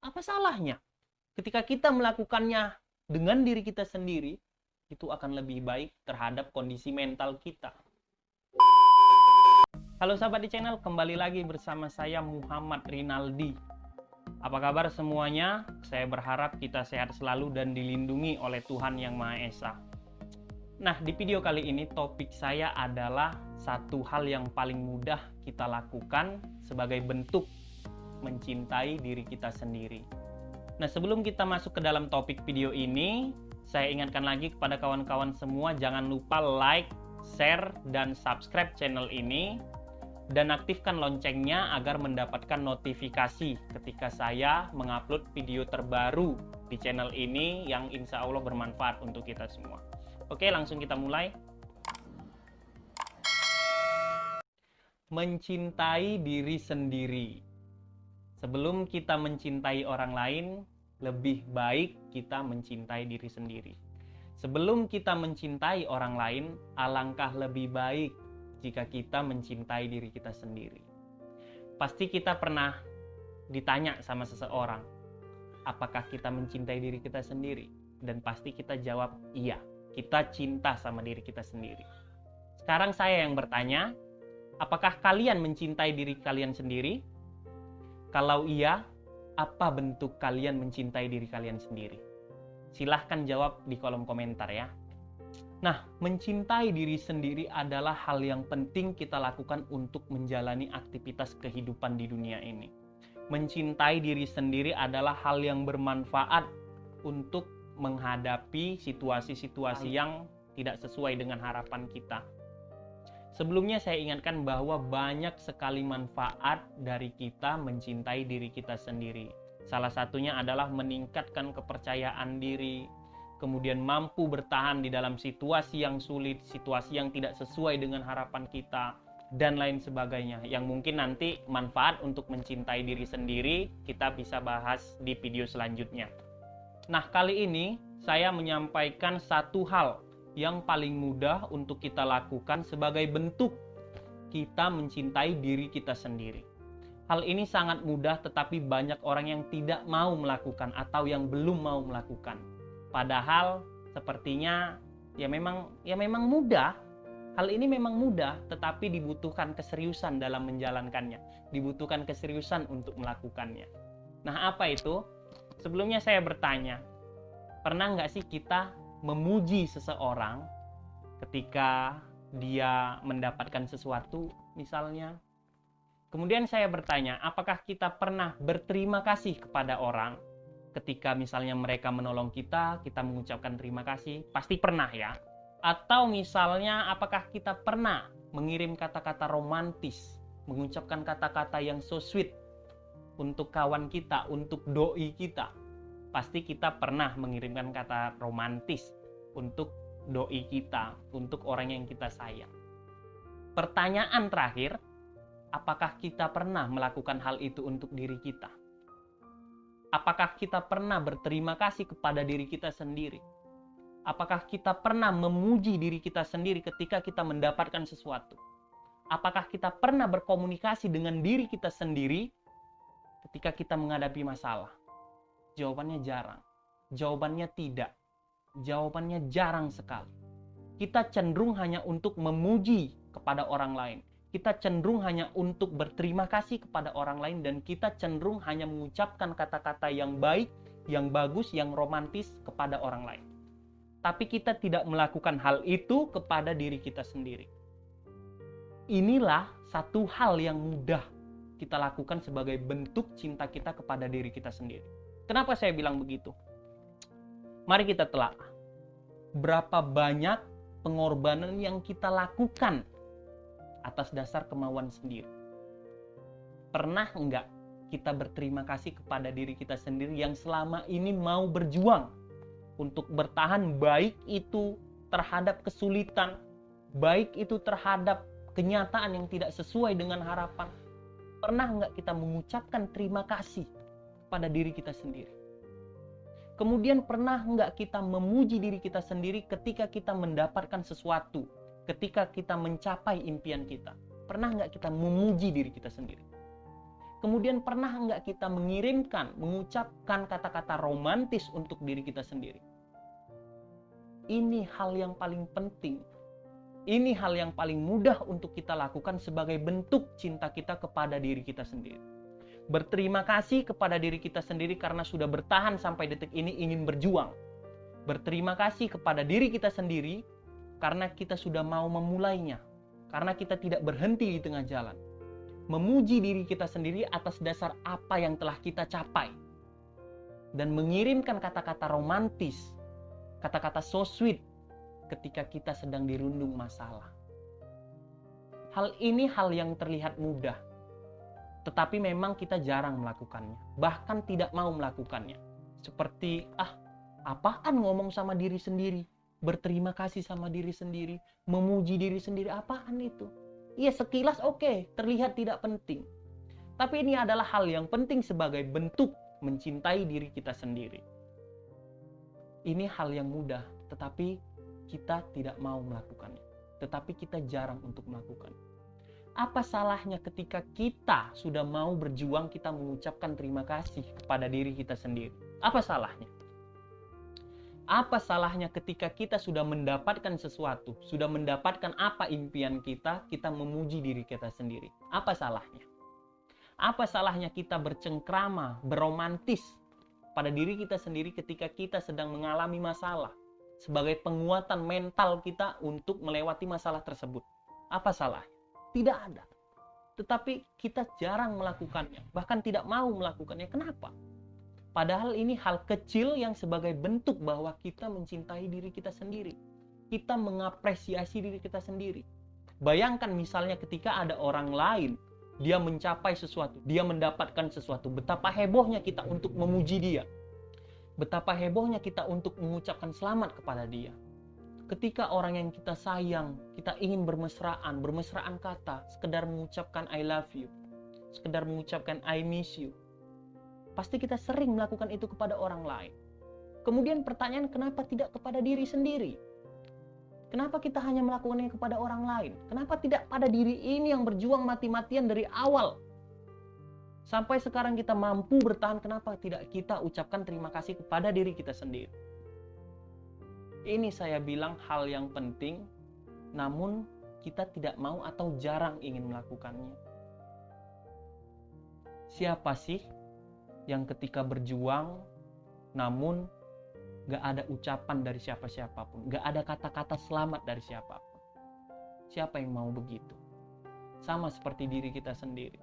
Apa salahnya? Ketika kita melakukannya dengan diri kita sendiri, itu akan lebih baik terhadap kondisi mental kita. Halo sahabat di channel, kembali lagi bersama saya Muhammad Rinaldi. Apa kabar semuanya? Saya berharap kita sehat selalu dan dilindungi oleh Tuhan Yang Maha Esa. Nah, di video kali ini topik saya adalah satu hal yang paling mudah kita lakukan sebagai bentuk mencintai diri kita sendiri. Nah, sebelum kita masuk ke dalam topik video ini, saya ingatkan lagi kepada kawan-kawan semua, jangan lupa like, share, dan subscribe channel ini, dan aktifkan loncengnya agar mendapatkan notifikasi ketika saya mengupload video terbaru di channel ini yang insya Allah bermanfaat untuk kita semua. Oke, langsung kita mulai. Mencintai diri sendiri. Sebelum kita mencintai orang lain, lebih baik kita mencintai diri sendiri. Sebelum kita mencintai orang lain, alangkah lebih baik jika kita mencintai diri kita sendiri. Pasti kita pernah ditanya sama seseorang, apakah kita mencintai diri kita sendiri? Dan pasti kita jawab, iya, kita cinta sama diri kita sendiri. Sekarang saya yang bertanya, apakah kalian mencintai diri kalian sendiri? Kalau iya, apa bentuk kalian mencintai diri kalian sendiri? Silahkan jawab di kolom komentar ya. Nah, mencintai diri sendiri adalah hal yang penting kita lakukan untuk menjalani aktivitas kehidupan di dunia ini. Mencintai diri sendiri adalah hal yang bermanfaat untuk menghadapi situasi-situasi yang tidak sesuai dengan harapan kita. Sebelumnya saya ingatkan bahwa banyak sekali manfaat dari kita mencintai diri kita sendiri. Salah satunya adalah meningkatkan kepercayaan diri, kemudian mampu bertahan di dalam situasi yang sulit, situasi yang tidak sesuai dengan harapan kita, dan lain sebagainya. Yang mungkin nanti manfaat untuk mencintai diri sendiri kita bisa bahas di video selanjutnya. Nah, kali ini saya menyampaikan satu hal yang paling mudah untuk kita lakukan sebagai bentuk kita mencintai diri kita sendiri. Hal ini sangat mudah, tetapi banyak orang yang tidak mau melakukan atau yang belum mau melakukan. Padahal sepertinya ya memang mudah. Hal ini memang mudah, tetapi dibutuhkan keseriusan dalam menjalankannya. Dibutuhkan keseriusan untuk melakukannya. Nah, apa itu? Sebelumnya saya bertanya, pernah nggak sih kita memuji seseorang ketika dia mendapatkan sesuatu misalnya? Kemudian saya bertanya, apakah kita pernah berterima kasih kepada orang ketika misalnya mereka menolong kita, kita mengucapkan terima kasih? Pasti pernah ya. Atau misalnya apakah kita pernah mengirim kata-kata romantis, mengucapkan kata-kata yang so sweet untuk kawan kita, untuk doi kita? Pasti kita pernah mengirimkan kata romantis untuk doi kita, untuk orang yang kita sayang. Pertanyaan terakhir, apakah kita pernah melakukan hal itu untuk diri kita? Apakah kita pernah berterima kasih kepada diri kita sendiri? Apakah kita pernah memuji diri kita sendiri ketika kita mendapatkan sesuatu? Apakah kita pernah berkomunikasi dengan diri kita sendiri ketika kita menghadapi masalah? Jawabannya jarang. Jawabannya tidak. Jawabannya jarang sekali. Kita cenderung hanya untuk memuji kepada orang lain. Kita cenderung hanya untuk berterima kasih kepada orang lain, dan kita cenderung hanya mengucapkan kata-kata yang baik, yang bagus, yang romantis kepada orang lain. Tapi kita tidak melakukan hal itu kepada diri kita sendiri. Inilah satu hal yang mudah kita lakukan sebagai bentuk cinta kita kepada diri kita sendiri. Kenapa saya bilang begitu? Mari kita telah berapa banyak pengorbanan yang kita lakukan atas dasar kemauan sendiri. Pernah enggak kita berterima kasih kepada diri kita sendiri yang selama ini mau berjuang untuk bertahan, baik itu terhadap kesulitan, baik itu terhadap kenyataan yang tidak sesuai dengan harapan? Pernah enggak kita mengucapkan terima kasih pada diri kita sendiri? Kemudian pernah nggak kita memuji diri kita sendiri ketika kita mendapatkan sesuatu, ketika kita mencapai impian kita? Pernah nggak kita memuji diri kita sendiri? Kemudian pernah nggak kita mengucapkan kata-kata romantis untuk diri kita sendiri? Ini hal yang paling penting. Ini hal yang paling mudah untuk kita lakukan sebagai bentuk cinta kita kepada diri kita sendiri. Berterima kasih kepada diri kita sendiri karena sudah bertahan sampai detik ini ingin berjuang. Berterima kasih kepada diri kita sendiri karena kita sudah mau memulainya. Karena kita tidak berhenti di tengah jalan. Memuji diri kita sendiri atas dasar apa yang telah kita capai. Dan mengirimkan kata-kata romantis, kata-kata so sweet ketika kita sedang dirundung masalah. Hal ini hal yang terlihat mudah, tetapi memang kita jarang melakukannya, bahkan tidak mau melakukannya. Seperti, apaan ngomong sama diri sendiri, berterima kasih sama diri sendiri, memuji diri sendiri, apaan itu? Iya, sekilas oke, terlihat tidak penting. Tapi ini adalah hal yang penting sebagai bentuk mencintai diri kita sendiri. Ini hal yang mudah, tetapi kita tidak mau melakukannya. Tetapi kita jarang untuk melakukannya. Apa salahnya ketika kita sudah mau berjuang, kita mengucapkan terima kasih kepada diri kita sendiri? Apa salahnya? Apa salahnya ketika kita sudah mendapatkan sesuatu, sudah mendapatkan apa impian kita, kita memuji diri kita sendiri? Apa salahnya? Apa salahnya kita bercengkrama, beromantis pada diri kita sendiri ketika kita sedang mengalami masalah, sebagai penguatan mental kita untuk melewati masalah tersebut? Apa salahnya? Tidak ada. Tetapi kita jarang melakukannya, bahkan tidak mau melakukannya. Kenapa? Padahal ini hal kecil yang sebagai bentuk bahwa kita mencintai diri kita sendiri. Kita mengapresiasi diri kita sendiri. Bayangkan misalnya ketika ada orang lain, dia mencapai sesuatu, dia mendapatkan sesuatu. Betapa hebohnya kita untuk memuji dia. Betapa hebohnya kita untuk mengucapkan selamat kepada dia. Ketika orang yang kita sayang, kita ingin bermesraan kata, sekedar mengucapkan I love you, sekedar mengucapkan I miss you. Pasti kita sering melakukan itu kepada orang lain. Kemudian pertanyaan, kenapa tidak kepada diri sendiri? Kenapa kita hanya melakukannya kepada orang lain? Kenapa tidak pada diri ini yang berjuang mati-matian dari awal? Sampai sekarang kita mampu bertahan, kenapa tidak kita ucapkan terima kasih kepada diri kita sendiri? Ini saya bilang hal yang penting, namun kita tidak mau atau jarang ingin melakukannya. Siapa sih yang ketika berjuang, namun gak ada ucapan dari siapa-siapapun, gak ada kata-kata selamat dari siapapun? Siapa yang mau begitu? Sama seperti diri kita sendiri.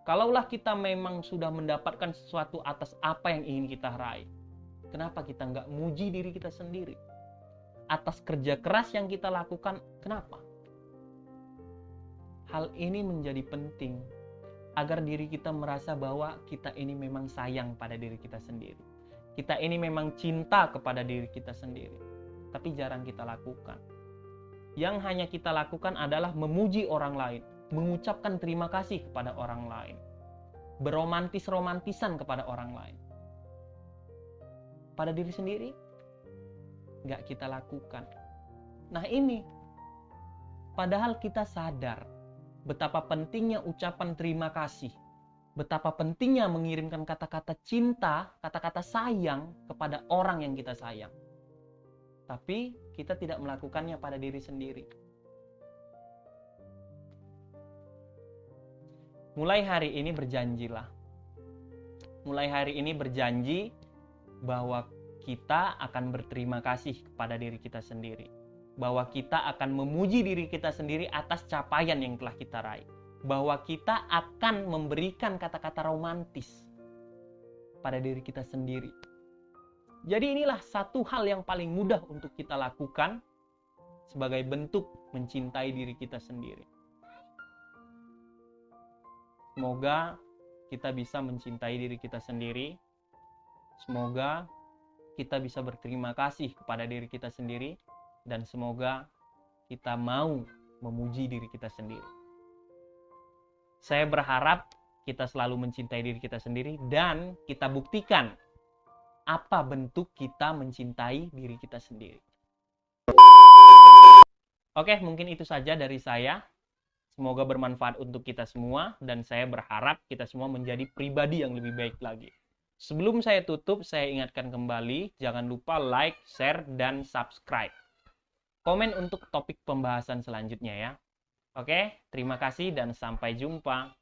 Kalaulah kita memang sudah mendapatkan sesuatu atas apa yang ingin kita raih, kenapa kita gak muji diri kita sendiri? Atas kerja keras yang kita lakukan, kenapa? Hal ini menjadi penting agar diri kita merasa bahwa kita ini memang sayang pada diri kita sendiri. Kita ini memang cinta kepada diri kita sendiri. Tapi jarang kita lakukan. Yang hanya kita lakukan adalah memuji orang lain, mengucapkan terima kasih kepada orang lain, beromantis-romantisan kepada orang lain. Pada diri sendiri, nggak kita lakukan. Nah ini, padahal kita sadar betapa pentingnya ucapan terima kasih, betapa pentingnya mengirimkan kata-kata cinta, kata-kata sayang kepada orang yang kita sayang. Tapi kita tidak melakukannya pada diri sendiri. Mulai hari ini berjanjilah. Mulai hari ini berjanji bahwa kita akan berterima kasih kepada diri kita sendiri. Bahwa kita akan memuji diri kita sendiri atas capaian yang telah kita raih. Bahwa kita akan memberikan kata-kata romantis pada diri kita sendiri. Jadi inilah satu hal yang paling mudah untuk kita lakukan sebagai bentuk mencintai diri kita sendiri. Semoga kita bisa mencintai diri kita sendiri. Semoga kita bisa berterima kasih kepada diri kita sendiri. Dan semoga kita mau memuji diri kita sendiri. Saya berharap kita selalu mencintai diri kita sendiri dan kita buktikan apa bentuk kita mencintai diri kita sendiri. Oke, mungkin itu saja dari saya. Semoga bermanfaat untuk kita semua, dan saya berharap kita semua menjadi pribadi yang lebih baik lagi. Sebelum saya tutup, saya ingatkan kembali, jangan lupa like, share, dan subscribe. Komen untuk topik pembahasan selanjutnya ya. Oke, terima kasih dan sampai jumpa.